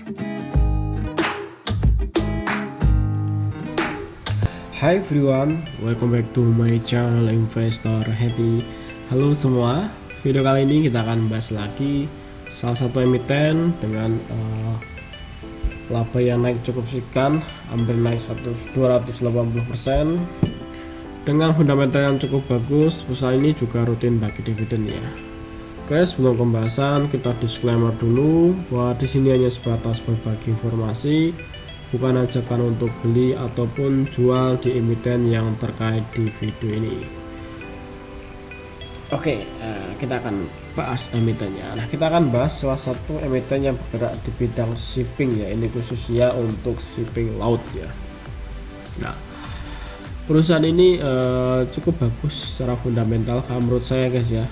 Hi everyone, welcome back to my channel Investor Happy. Halo semua, video kali ini kita akan bahas lagi salah satu emiten dengan laba yang naik cukup signifikan, hampir naik 280% dengan fundamental yang cukup bagus. Perusahaan ini juga rutin bagi dividen ya. Oke, sebelum pembahasan kita disclaimer dulu bahwa di sini hanya sebatas berbagi informasi, bukan ajakan untuk beli ataupun jual di emiten yang terkait di video ini. Oke, kita akan bahas emitennya. Nah, kita akan bahas salah satu emiten yang bergerak di bidang shipping ya. Ini khususnya untuk shipping laut ya. Nah, perusahaan ini cukup bagus secara fundamental kalau menurut saya guys ya.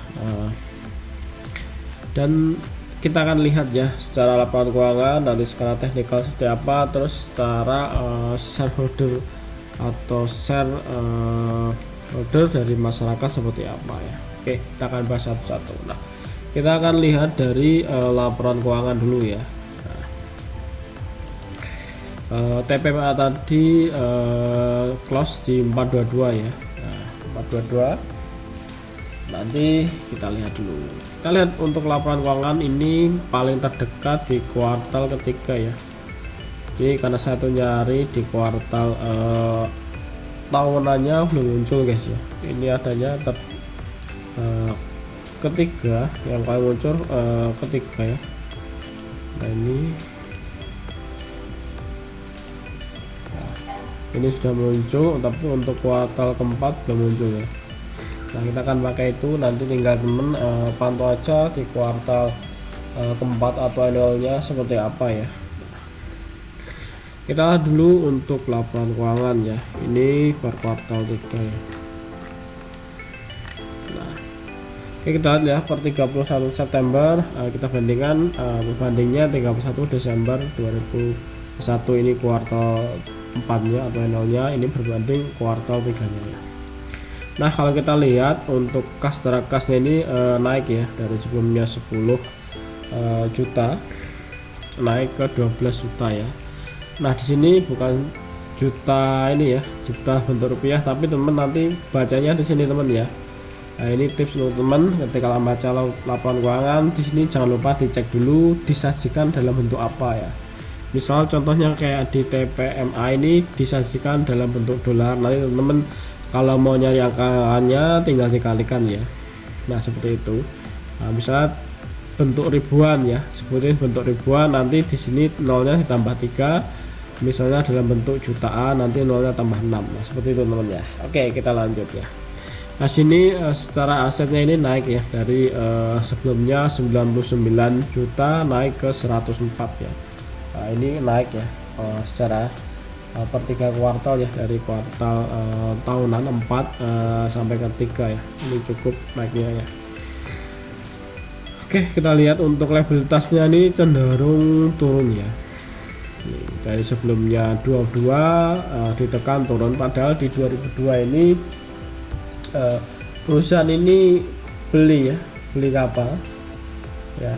Dan kita akan lihat ya secara laporan keuangan, nanti secara teknikal seperti apa, terus secara shareholder atau shareholder dari masyarakat seperti apa ya. Oke, kita akan bahas satu-satu. Nah, kita akan lihat dari laporan keuangan dulu ya. TPPA tadi close di 422 ya. Nah, 422. Nanti kita lihat dulu. Kita lihat untuk laporan keuangan ini paling terdekat di kuartal ketiga ya. Jadi karena saya tuh nyari di kuartal tahunannya belum muncul guys ya. Ini adanya ketiga yang paling muncul ketiga ya. Nah ini sudah muncul, tapi untuk kuartal keempat belum muncul ya. Nah, kita akan pakai itu, nanti tinggal temen pantau aja di kuartal keempat atau annualnya seperti apa ya. Kita lihat dulu untuk laporan keuangan ya. Ini per kuartal 3 ya. Nah, oke, kita lihat ya per 31 September kita bandingkan pembandingnya 31 Desember 2001. Ini kuartal 4-nya atau annualnya, ini berbanding kuartal 3-nya ya. Nah, kalau kita lihat untuk kas terakasnya ini naik ya, dari sebelumnya 10 juta naik ke 12 juta ya. Nah, di sini bukan juta ini ya, juta bentuk rupiah, tapi teman nanti bacanya di sini teman ya. Nah, ini tips untuk teman ketika membaca laporan keuangan di sini jangan lupa dicek dulu disajikan dalam bentuk apa ya. Misal contohnya kayak di TPMA ini disajikan dalam bentuk dolar, nanti teman-teman kalau mau nyari angkanya tinggal dikalikan ya. Nah, seperti itu. Nah, misalnya bentuk ribuan ya, sebutin bentuk ribuan, nanti di sini nolnya ditambah 3. Misalnya dalam bentuk jutaan, nanti nolnya tambah 6. Nah, seperti itu teman ya. Oke, kita lanjut ya. Nah, sini secara asetnya ini naik ya, dari sebelumnya 99 juta naik ke 104 ya. Nah, ini naik ya secara per 3 kuartal ya, dari kuartal tahunan 4 sampai ke 3 ya. Ini cukup naiknya ya. Oke, kita lihat untuk liabilitasnya ini cenderung turun ya. Nih, dari sebelumnya 22 ditekan turun, padahal di 2002 ini perusahaan ini beli kapal ya,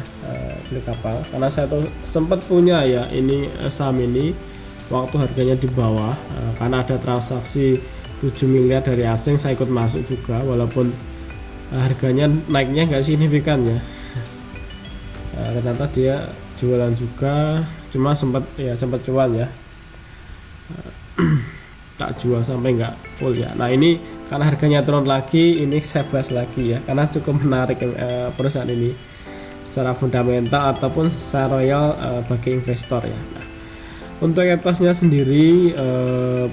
beli kapal karena saya tuh sempat punya ya ini saham ini waktu harganya di bawah, karena ada transaksi 7 miliar dari asing, saya ikut masuk juga walaupun harganya naiknya nggak signifikan ya. Ternyata dia jualan juga, cuma sempat cuan ya. Tak jual sampai nggak full ya. Nah, ini karena harganya turun lagi, ini saya bahas lagi ya, karena cukup menarik perusahaan ini secara fundamental ataupun secara royal bagi investor ya. Nah, untuk etosnya sendiri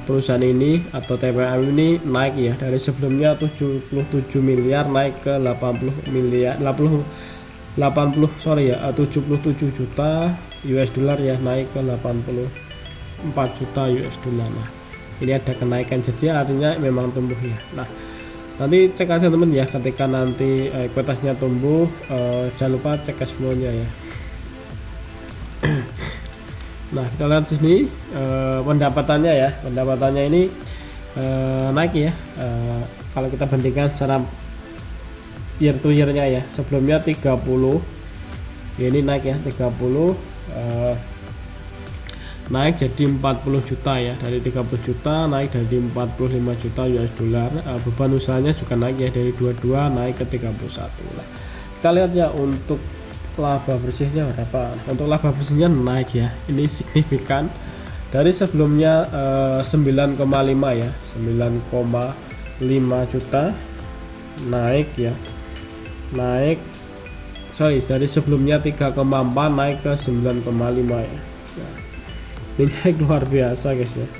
perusahaan ini atau TPM ini naik ya, dari sebelumnya 77 miliar naik ke 77 juta US dollar ya, naik ke 84 juta US dollar. Nah, ini ada kenaikan, jadi artinya memang tumbuh ya. Nah, nanti cek aja temen ya, ketika nanti ekuitasnya tumbuh, jangan lupa cek cash flow-nya ya. Nah, kita lihat di sini pendapatannya ya. Pendapatannya ini naik ya. Kalau kita bandingkan secara year to year-nya ya. Sebelumnya 30. Ya, ini naik ya 30 naik jadi 40 juta ya, dari 30 juta naik jadi 45 juta US dollar. Beban usahanya juga naik ya, dari 22 naik ke 31. Nah, kita lihat ya untuk laba bersihnya berapa. Untuk laba bersihnya naik ya, ini signifikan dari sebelumnya 9,5 ya, 9,5 juta naik ya, dari sebelumnya 3,4 naik ke 9,5 ya. Nah, ini naik luar biasa guys ya,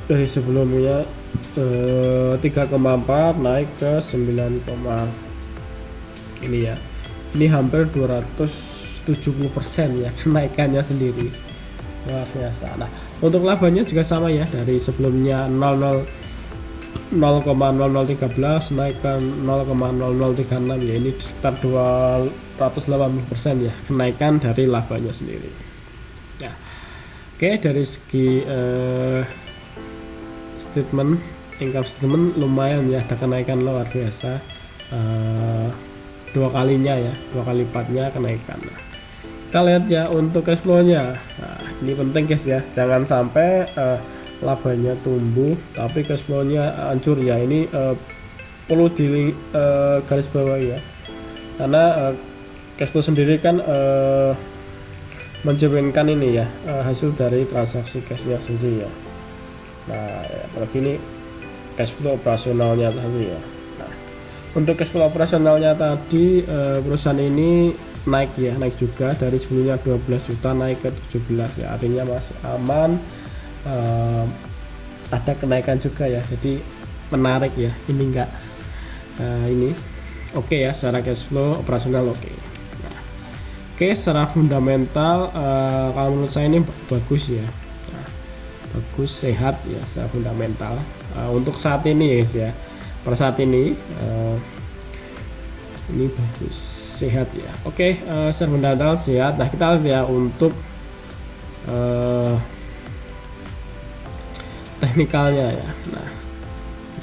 dari sebelumnya 3,4 naik ke 9, ini ya, ini hampir 270% ya kenaikannya sendiri, luar biasa. Nah, untuk labanya juga sama ya, dari sebelumnya 0,0013 naik ke 0,0036 ya, ini sekitar 280% ya kenaikan dari labanya sendiri. Nah, oke, dari segi income statement lumayan ya, ada kenaikan luar biasa, 2 kalinya ya, 2 kali lipatnya kenaikan. Nah, kita lihat ya untuk cash flow-nya. Nah, ini penting guys ya, jangan sampai labanya tumbuh tapi cash flow-nya hancur ya. Ini perlu di garis bawah ya, karena cash flow sendiri kan mencerminkan ini ya, hasil dari transaksi cashnya sendiri ya. Nah, apalagi ini cash flow operasionalnya tadi ya. Nah, untuk cash flow operasionalnya tadi perusahaan ini naik ya, naik juga dari sebelumnya 12 juta naik ke 17 ya, artinya masih aman. Ada kenaikan juga ya, jadi menarik ya, ini enggak ini oke ya, secara cash flow operasional oke. Nah, oke, secara fundamental kalau menurut saya ini bagus ya, bagus, sehat ya secara fundamental untuk saat ini guys ya, per saat ini bagus, sehat ya. Oke, secara fundamental sehat. Nah, kita lihat ya untuk teknikalnya ya. Nah,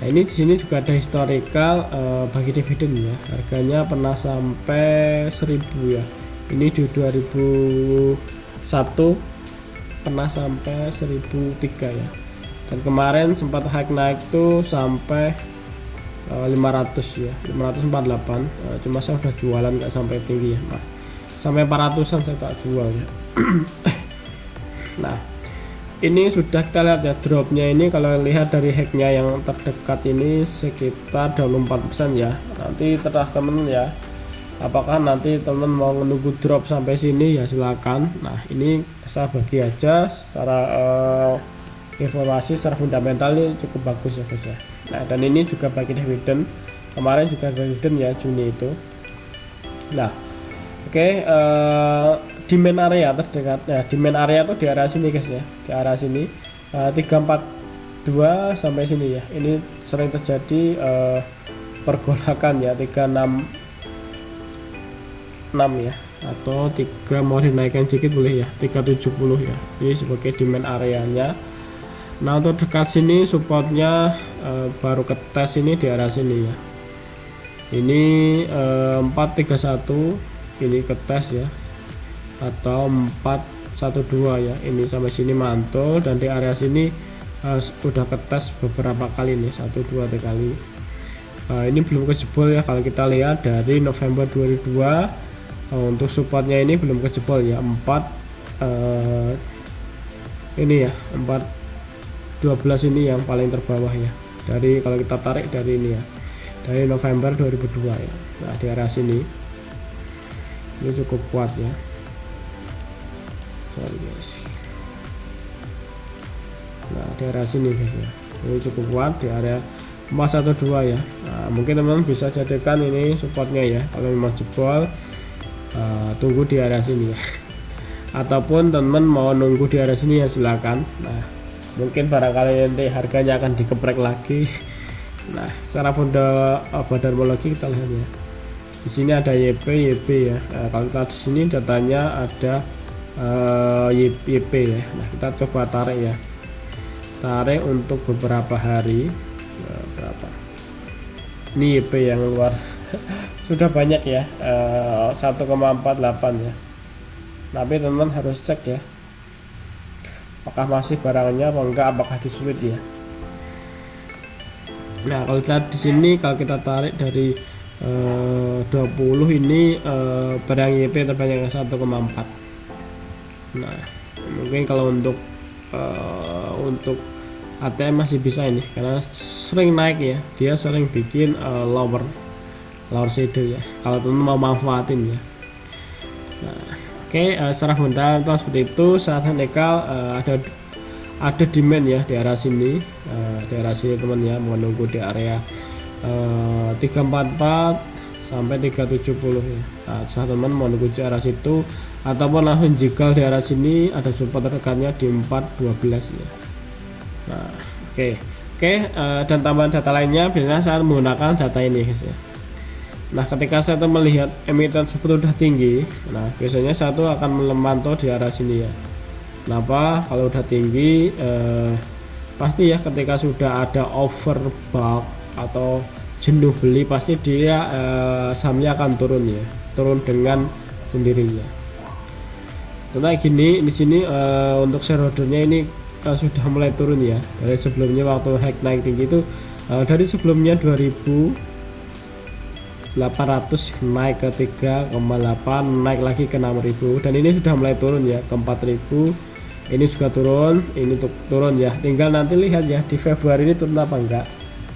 ini di sini juga ada historical bagi dividen ya, harganya pernah sampai 1000 ya, ini di 2001 pernah sampai 1003 ya, dan kemarin sempat naik tuh sampai 500 ya, 548. Cuma saya udah jualan nggak sampai tinggi ya, nah, sampai 400an saya tak jual ya. Nah, ini sudah kita lihat ya dropnya ini, kalau lihat dari hacknya yang terdekat ini sekitar 24% ya. Nanti terserah temen ya, apakah nanti temen mau menunggu drop sampai sini ya silakan. Nah, ini saya bagi aja secara informasi secara fundamental ini cukup bagus ya guys ya. Nah, dan ini juga bagi dividen, kemarin juga dividen ya, Juni itu. Nah, oke, demand area terdekat ya, demand area itu di area sini guys ya, di area sini 342 sampai sini ya. Ini sering terjadi pergolakan ya, 366 ya, atau 3 mau dinaikkan dikit boleh ya, 370 ya. Ini sebagai demand areanya. Nah, untuk dekat sini supportnya baru ke tes ini di area sini ya. Ini 431 ini ke tes ya, atau 412 ya, ini sampai sini mantul, dan di area sini udah ketes beberapa kali nih, 1 2 3 kali. Ini belum kejebol ya, kalau kita lihat dari November 2002 untuk supportnya ini belum kejebol ya, 4 ini ya, 412 ini yang paling terbawah ya, dari kalau kita tarik dari ini ya, dari November 2002 ya. Nah, di area sini ini cukup kuat ya. Sorry guys. Nah, di area sini guys ya, ini cukup kuat di area 412 ya. Nah, mungkin teman-teman bisa jadikan ini supportnya ya, kalau memang jebol tunggu di area sini ya. Ataupun teman-teman mau nunggu di area sini ya silakan. Nah, mungkin barangkali nanti harganya akan dikeprek lagi. Nah, secara fundamentologi kita lihat ya. Di sini ada YP ya. Nah, kalau kita di sini datanya ada YP ya. Nah, kita coba tarik ya, tarik untuk beberapa hari. Berapa ini YP yang luar sudah banyak ya, 1,48 ya. tapi teman-teman harus cek ya apakah masih barangnya apa enggak, apakah di switch ya. Nah kalau lihat di sini, kalau kita tarik dari 20 ini barang YP terbanyak 1,4. Nah mungkin kalau untuk ATM masih bisa ini karena sering naik ya, dia sering bikin lower shadow ya kalau teman mau manfaatin ya. Nah oke, secara fundamental seperti itu. Saat technical ada demand ya di arah sini, teman ya, menunggu di area 344 sampai 370 ya. Nah, saat teman mau nunggu di arah situ ataupun langsung jika di arah sini ada support terdekatnya di 412 ya. Nah oke, dan tambahan data lainnya biasanya saat menggunakan data ini guys ya. Nah ketika saya melihat emiten tersebut udah tinggi, nah biasanya satu akan memantau di arah sini ya. Kenapa? Kalau udah tinggi pasti ya ketika sudah ada overbought atau jenuh beli, pasti dia sahamnya akan turun ya, turun dengan sendirinya. Contohnya gini di sini untuk shareholdernya ini sudah mulai turun ya dari sebelumnya waktu naik tinggi itu, dari sebelumnya 2.800 naik ke 3,8, naik lagi ke 6.000, dan ini sudah mulai turun ya ke 4.000. Ini juga turun, ini turun ya, tinggal nanti lihat ya di Februari ini turun apa enggak.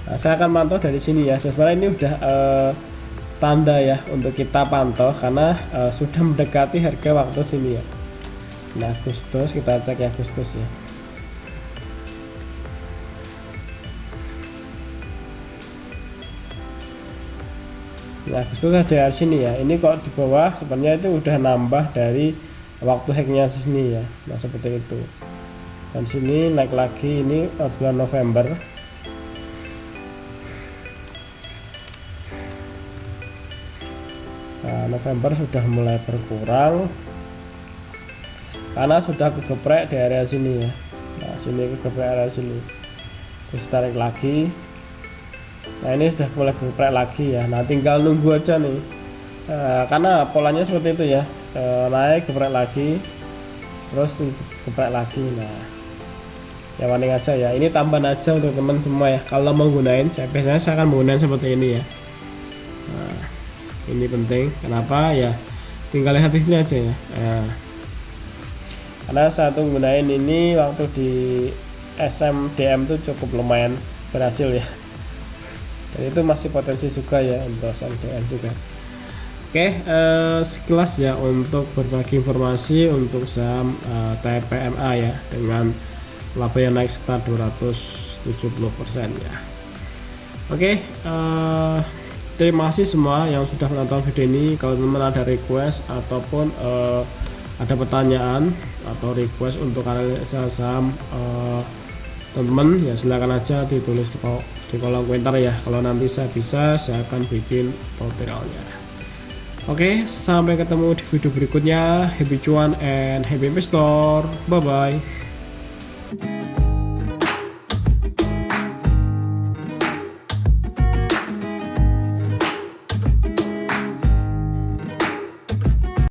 Nah, saya akan pantau dari sini ya. Sebenarnya ini udah tanda ya untuk kita pantau karena sudah mendekati harga waktu sini ya. Nah Agustus, kita cek ya Agustus ya. Nah Agustus ada di sini ya, ini kok di bawah sebenarnya itu udah nambah dari waktu hacknya di sini ya. Nah seperti itu, dan sini naik lagi, ini bulan November. Nah November sudah mulai berkurang karena sudah kegeprek di area sini ya. Nah sini kegeprek area sini, terus tarik lagi. Nah ini sudah mulai geprek lagi ya. Nah tinggal nunggu aja nih, karena polanya seperti itu ya, naik geprek lagi terus geprek lagi. Nah ya warning aja ya, ini tambahan aja untuk teman semua ya. Kalau mau gunain, biasanya saya akan menggunakan seperti ini ya. Nah ini penting, kenapa ya, tinggal lihat di sini aja ya. Karena satu gunain ini waktu di SMDM itu cukup lumayan berhasil ya, dan itu masih potensi juga ya untuk SMDM juga. Oke, sekilas ya untuk berbagi informasi untuk saham TPMA ya dengan laba yang naik start 270% ya. Oke, terima kasih semua yang sudah menonton video ini. Kalau teman-teman ada request ataupun ada pertanyaan atau request untuk analisa saham teman-teman ya, silakan aja ditulis di kolom komentar ya. Kalau nanti saya akan bikin tutorialnya. Oke, sampai ketemu di video berikutnya. Happy cuan and happy investor. Bye bye.